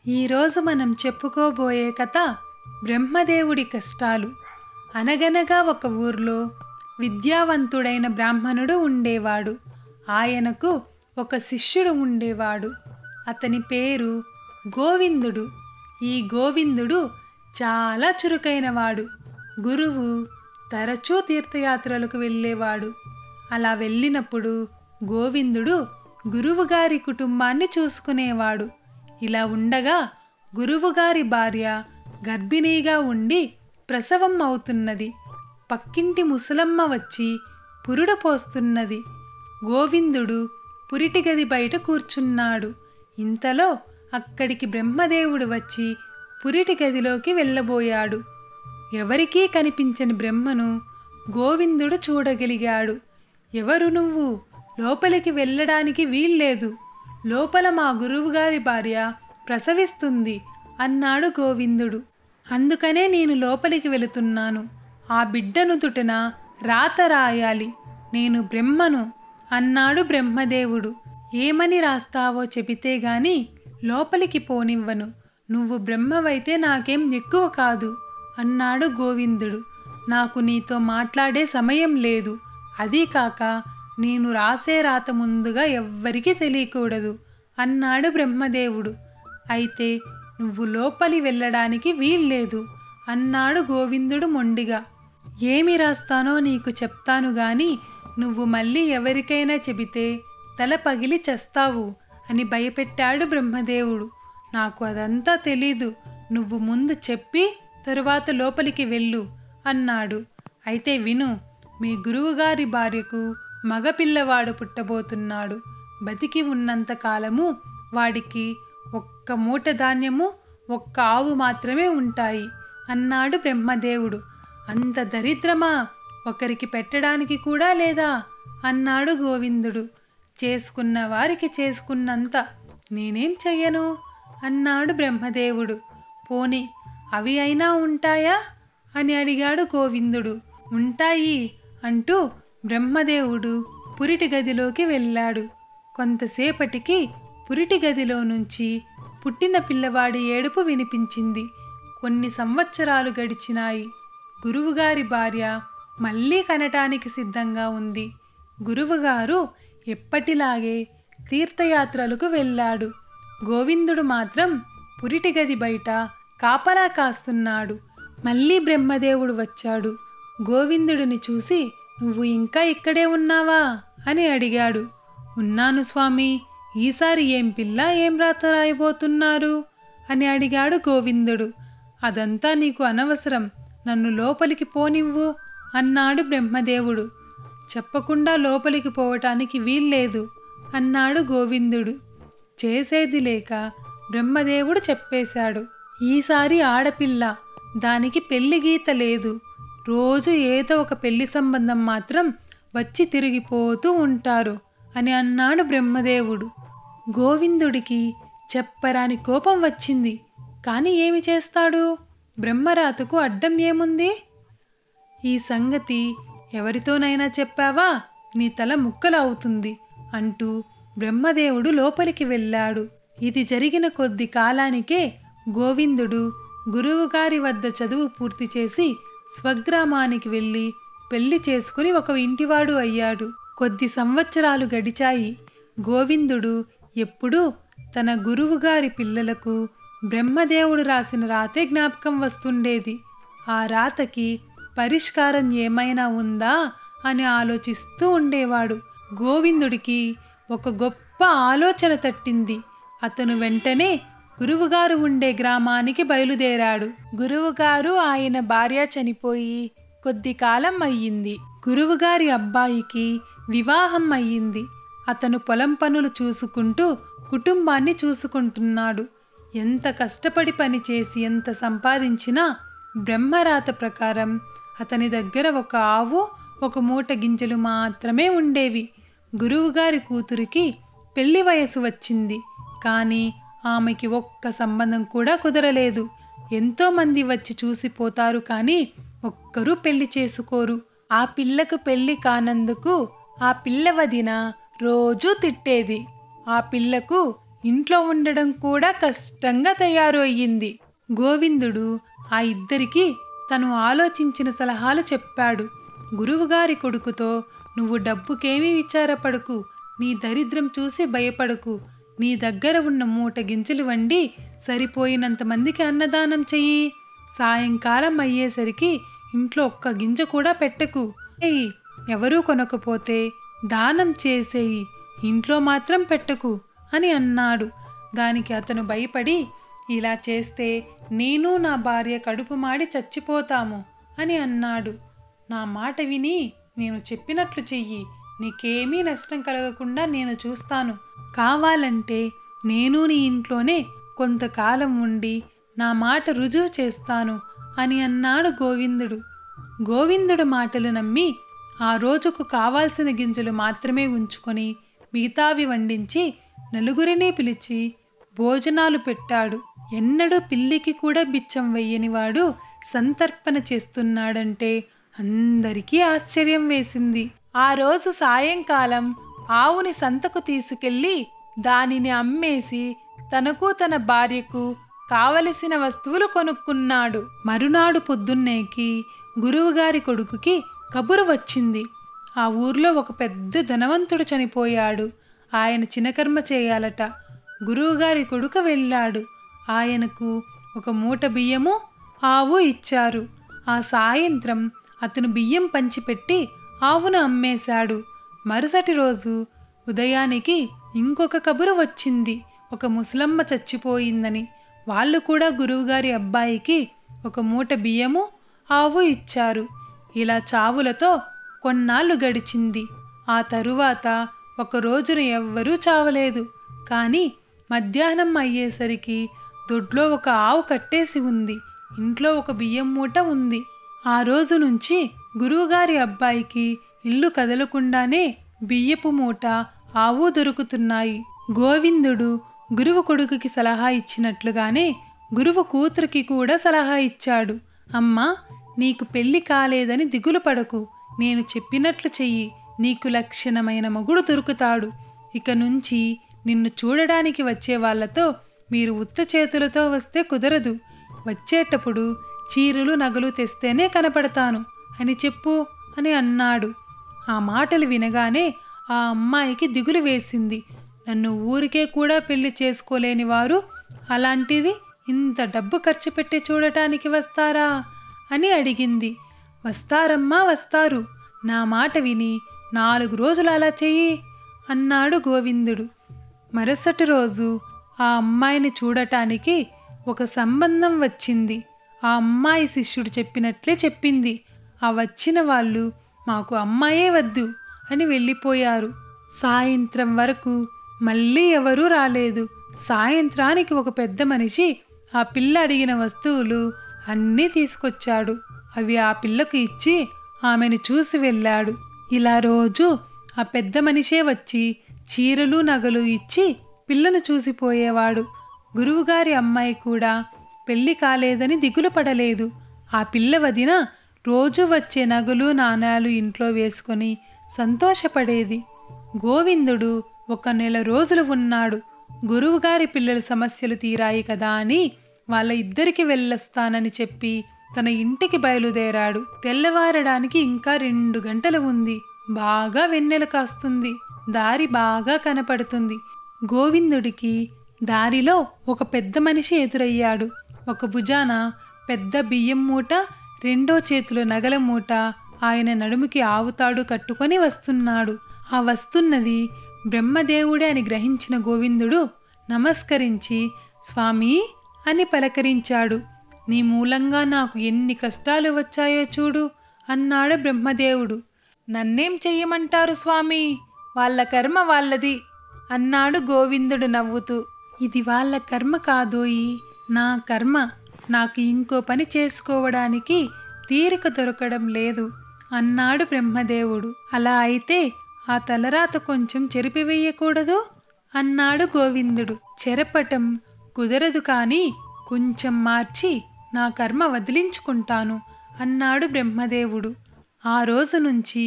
ఈరోజు మనం చెప్పుకోబోయే కథ బ్రహ్మదేవుడి కష్టాలు. అనగనగా ఒక ఊర్లో విద్యావంతుడైన బ్రాహ్మణుడు ఉండేవాడు. ఆయనకు ఒక శిష్యుడు ఉండేవాడు. అతని పేరు గోవిందుడు. ఈ గోవిందుడు చాలా చురుకైనవాడు. గురువు తరచూ తీర్థయాత్రలకు వెళ్ళేవాడు. అలా వెళ్ళినప్పుడు గోవిందుడు గురువుగారి కుటుంబాన్ని చూసుకునేవాడు. ఇలా ఉండగా గురువుగారి భార్య గర్భిణీగా ఉండి ప్రసవం అవుతున్నది. పక్కింటి ముసలమ్మ వచ్చి పురుడు పోస్తున్నది. గోవిందుడు పురిటి గది బయట కూర్చున్నాడు. ఇంతలో అక్కడికి బ్రహ్మదేవుడు వచ్చి పురిటి గదిలోకి వెళ్ళబోయాడు. ఎవరికీ కనిపించని బ్రహ్మను గోవిందుడు చూడగలిగాడు. ఎవరు నువ్వు? లోపలికి వెళ్ళడానికి వీల్లేదు. లోపల మా గురువుగారి భార్య ప్రసవిస్తుంది అన్నాడు గోవిందుడు. అందుకనే నేను లోపలికి వెళుతున్నాను. ఆ బిడ్డ నుదుటన రాత రాయాలి. నేను బ్రహ్మను అన్నాడు బ్రహ్మదేవుడు. ఏమని రాస్తావో చెబితే గాని లోపలికి పోనివ్వను. నువ్వు బ్రహ్మవైతే నాకేం ఎక్కువ కాదు అన్నాడు గోవిందుడు. నాకు నీతో మాట్లాడే సమయం లేదు. అదీ కాక నేను రాసే రాత ముందుగా ఎవ్వరికీ తెలియకూడదు అన్నాడు బ్రహ్మదేవుడు. అయితే నువ్వు లోపలి వెళ్ళడానికి వీల్లేదు అన్నాడు గోవిందుడు మొండిగా. ఏమి రాస్తానో నీకు చెప్తాను గాని నువ్వు మళ్ళీ ఎవరికైనా చెబితే తల పగిలి చస్తావు అని భయపెట్టాడు బ్రహ్మదేవుడు. నాకు అదంతా తెలీదు. నువ్వు ముందు చెప్పి తరువాత లోపలికి వెళ్ళు అన్నాడు. అయితే విను, మీ గురువుగారి భార్యకు మగపిల్లవాడు పుట్టబోతున్నాడు. బతికి ఉన్నంత కాలము వాడికి ఒక్క మూట ధాన్యము, ఒక్క ఆవు మాత్రమే ఉంటాయి అన్నాడు బ్రహ్మదేవుడు. అంత దరిద్రమా? ఒకరికి పెట్టడానికి కూడా లేదా అన్నాడు గోవిందుడు. చేసుకున్న వారికి చేసుకున్నంత నేనేం చెయ్యను అన్నాడు బ్రహ్మదేవుడు. పోని అవి అయినా ఉంటాయా అని అడిగాడు గోవిందుడు. ఉంటాయి అంటూ బ్రహ్మదేవుడు పురిటి గదిలోకి వెళ్ళాడు. కొంతసేపటికి పురిటి గదిలో నుంచి పుట్టిన పిల్లవాడి ఏడుపు వినిపించింది. కొన్ని సంవత్సరాలు గడిచినాయి. గురువుగారి భార్య మళ్ళీ కనటానికి సిద్ధంగా ఉంది. గురువుగారు ఎప్పటిలాగే తీర్థయాత్రలకు వెళ్ళాడు. గోవిందుడు మాత్రం పురిటి గది బయట కాపలా కాస్తున్నాడు. మళ్ళీ బ్రహ్మదేవుడు వచ్చాడు. గోవిందుడిని చూసి, నువ్వు ఇంకా ఇక్కడే ఉన్నావా అని అడిగాడు. ఉన్నాను స్వామి. ఈసారి ఏం పిల్ల ఏం రాత రాయబోతున్నారు అని అడిగాడు గోవిందుడు. అదంతా నీకు అనవసరం. నన్ను లోపలికి పోనివ్వు అన్నాడు బ్రహ్మదేవుడు. చెప్పకుండా లోపలికి పోవటానికి వీల్లేదు అన్నాడు గోవిందుడు. చేసేది లేక బ్రహ్మదేవుడు చెప్పేశాడు. ఈసారి ఆడపిల్ల, దానికి పెళ్లి గీత లేదు. రోజు ఏదో ఒక పెళ్లి సంబంధం మాత్రం వచ్చి తిరిగిపోతూ ఉంటారు అని అన్నాడు బ్రహ్మదేవుడు. గోవిందుడికి చెప్పరాని కోపం వచ్చింది. కాని ఏమి చేస్తాడు? బ్రహ్మరాతకు అడ్డం ఏముంది? ఈ సంగతి ఎవరితోనైనా చెప్పావా నీ తల ముక్కలు అవుతుంది అంటూ బ్రహ్మదేవుడు లోపలికి వెళ్ళాడు. ఇది జరిగిన కొద్ది కాలానికే గోవిందుడు గురువుగారి వద్ద చదువు పూర్తి చేసి స్వగ్రామానికి వెళ్ళి పెళ్లి చేసుకుని ఒక ఇంటివాడు అయ్యాడు. కొద్ది సంవత్సరాలు గడిచాయి. గోవిందుడు ఎప్పుడూ తన గురువుగారి పిల్లలకు బ్రహ్మదేవుడు రాసిన రాతే జ్ఞాపకం వస్తుండేది. ఆ రాతకి పరిష్కారం ఏమైనా ఉందా అని ఆలోచిస్తూ ఉండేవాడు. గోవిందుడికి ఒక గొప్ప ఆలోచన తట్టింది. అతను వెంటనే గురువుగారు ఉండే గ్రామానికి బయలుదేరాడు. గురువుగారు ఆయన భార్య చనిపోయి కొద్ది కాలం అయ్యింది. గురువుగారి అబ్బాయికి వివాహం అయ్యింది. అతను పొలం పనులు చూసుకుంటూ కుటుంబాన్ని చూసుకుంటున్నాడు. ఎంత కష్టపడి పనిచేసి ఎంత సంపాదించినా బ్రహ్మరాత ప్రకారం అతని దగ్గర ఒక ఆవు, ఒక మూట గింజలు మాత్రమే ఉండేవి. గురువుగారి కూతురికి పెళ్లి వయసు వచ్చింది. కానీ ఆమెకి ఒక్క సంబంధం కూడా కుదరలేదు. ఎంతోమంది వచ్చి చూసిపోతారు కానీ ఒక్కరూ పెళ్లి చేసుకోరు. ఆ పిల్లకు పెళ్లి కానందుకు ఆ పిల్ల వదిన రోజూ తిట్టేది. ఆ పిల్లకు ఇంట్లో ఉండడం కూడా కష్టంగా తయారు అయ్యింది. గోవిందుడు ఆ ఇద్దరికీ తను ఆలోచించిన సలహాలు చెప్పాడు. గురువుగారి కొడుకుతో, నువ్వు డబ్బుకేమీ విచారపడకు, నీ దరిద్రం చూసి భయపడకు, నీ దగ్గర ఉన్న మూట గింజలు వండి సరిపోయినంత మందికి అన్నదానం చెయ్యి. సాయంకాలం అయ్యేసరికి ఇంట్లో ఒక్క గింజ కూడా పెట్టకు. ఎవరూ కొనకపోతే దానం చేసేయి, ఇంట్లో మాత్రం పెట్టకు అని అన్నాడు. దానికి అతను భయపడి, ఇలా చేస్తే నేను నా భార్య కడుపు మాడి చచ్చిపోతాము అని అన్నాడు. నా మాట విని నేను చెప్పినట్లు చెయ్యి, నీకేమీ నష్టం కలగకుండా నేను చూస్తాను. కావాలంటే నేను నీ ఇంట్లోనే కొంతకాలం ఉండి నా మాట రుజువు చేస్తాను అని అన్నాడు గోవిందుడు. గోవిందుడు మాటలు నమ్మి ఆ రోజుకు కావాల్సిన గింజలు మాత్రమే ఉంచుకొని మిగతావి వండించి నలుగురిని పిలిచి భోజనాలు పెట్టాడు. ఎన్నడూ పిల్లికి కూడా బిచ్చం వెయ్యనివాడు సంతర్పణ చేస్తున్నాడంటే అందరికీ ఆశ్చర్యం వేసింది. ఆ రోజు సాయంకాలం ఆవుని సంతకు తీసుకెళ్లి దానిని అమ్మేసి తనకు తన భార్యకు కావలసిన వస్తువులు కొనుక్కున్నాడు. మరునాడు పొద్దున్నేకి గురువుగారి కొడుకుకి కబురు వచ్చింది. ఆ ఊర్లో ఒక పెద్ద ధనవంతుడు చనిపోయాడు. ఆయన చినకర్మ చేయాలట. గురువుగారి కొడుకు వెళ్ళాడు. ఆయనకు ఒక మూట బియ్యము, ఆవు ఇచ్చారు. ఆ సాయంత్రం అతను బియ్యం పంచిపెట్టి ఆవును అమ్మేశాడు. మరుసటి రోజు ఉదయానికి ఇంకొక కబురు వచ్చింది, ఒక ముసలమ్మ చచ్చిపోయిందని. వాళ్ళు కూడా గురువుగారి అబ్బాయికి ఒక మూట బియ్యము, ఆవు ఇచ్చారు. ఇలా చావులతో కొన్నాళ్ళు గడిచింది. ఆ తరువాత ఒక రోజున ఎవ్వరూ చావలేదు. కానీ మధ్యాహ్నం అయ్యేసరికి దొడ్లో ఒక ఆవు కట్టేసి ఉంది, ఇంట్లో ఒక బియ్యం మూట ఉంది. ఆ రోజు నుంచి గురువుగారి అబ్బాయికి ఇల్లు కదలకుండానే బియ్యపు మూట, ఆవు దొరుకుతున్నాయి. గోవిందుడు గురువు కొడుకుకి సలహా ఇచ్చినట్లుగానే గురువు కూతురికి కూడా సలహా ఇచ్చాడు. అమ్మా, నీకు పెళ్లి కాలేదని దిగులు పడకు, నేను చెప్పినట్లు చెయ్యి, నీకు లక్షణమైన మొగుడు దొరుకుతాడు. ఇక నుంచి నిన్ను చూడడానికి వచ్చే వాళ్లతో మీరు ఉత్త చేతులతో వస్తే కుదరదు. వచ్చేటప్పుడు చీరలు నగలు తెస్తేనే కనపడతాను అని చెప్పు అని అన్నాడు. ఆ మాటలు వినగానే ఆ అమ్మాయికి దిగులు వేసింది. నన్ను ఊరికే కూడా పెళ్లి చేసుకోలేని వారు అలాంటిది ఇంత డబ్బు ఖర్చు పెట్టి చూడటానికి వస్తారా అని అడిగింది. వస్తారమ్మా, వస్తారు. నా మాట విని 4 రోజులు అలా చెయ్యి అన్నాడు గోవిందుడు. మరుసటి రోజు ఆ అమ్మాయిని చూడటానికి ఒక సంబంధం వచ్చింది. ఆ అమ్మాయి శిష్యుడు చెప్పినట్లే చెప్పింది. ఆ వచ్చిన వాళ్ళు మాకు అమ్మాయే వద్దు అని వెళ్ళిపోయారు. సాయంత్రం వరకు మళ్ళీ ఎవరూ రాలేదు. సాయంత్రానికి ఒక పెద్ద మనిషి ఆ పిల్ల అడిగిన వస్తువులు అన్నీ తీసుకొచ్చాడు. అవి ఆ పిల్లకు ఇచ్చి ఆమెను చూసి వెళ్ళాడు. ఇలా రోజు ఆ పెద్ద మనిషే వచ్చి చీరలు నగలు ఇచ్చి పిల్లను చూసిపోయేవాడు. గురువుగారి అమ్మాయి కూడా పెళ్లి కాలేదని దిగులు పడలేదు. ఆ పిల్ల వదిన రోజు వచ్చే నగలు నాణాలు ఇంట్లో వేసుకొని సంతోషపడేది. గోవిందుడు 1 నెల రోజులు ఉన్నాడు. గురువుగారి పిల్లల సమస్యలు తీరాయి కదా అని వాళ్ళ ఇద్దరికి వెళ్ళొస్తానని చెప్పి తన ఇంటికి బయలుదేరాడు. తెల్లవారడానికి ఇంకా 2 గంటలు ఉంది. బాగా వెన్నెల కాస్తుంది. దారి బాగా కనపడుతుంది. గోవిందుడికి దారిలో ఒక పెద్ద మనిషి ఎదురయ్యాడు. ఒక భుజాన పెద్ద బియ్యం మూట, రెండో చేతిలో నగల మూట, ఆయన నడుముకి ఆవుతాడు కట్టుకొని వస్తున్నాడు. ఆ వస్తున్నది బ్రహ్మదేవుడే అని గ్రహించిన గోవిందుడు నమస్కరించి, స్వామి అని పలకరించాడు. నీ మూలంగా నాకు ఎన్ని కష్టాలు వచ్చాయో చూడు అన్నాడు బ్రహ్మదేవుడు. నన్నేం చెయ్యమంటారు స్వామి, వాళ్ళ కర్మ వాళ్ళది అన్నాడు గోవిందుడు నవ్వుతూ. ఇది వాళ్ళ కర్మ కాదోయి, నా కర్మ. నాకు ఇంకో పని చేసుకోవడానికి తీరిక దొరకడం లేదు అన్నాడు బ్రహ్మదేవుడు. అలా అయితే ఆ తలరాత కొంచెం చెరిపివేయకూడదు అన్నాడు గోవిందుడు. చెరపటం కుదరదు, కానీ కొంచెం మార్చి నా కర్మ వదిలించుకుంటాను అన్నాడు బ్రహ్మదేవుడు. ఆ రోజు నుంచి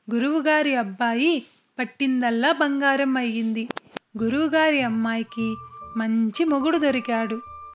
గురువుగారి అబ్బాయి పట్టిందల్లా బంగారం అయ్యింది. గురువుగారి అమ్మాయికి మంచి మొగుడు దొరికాడు.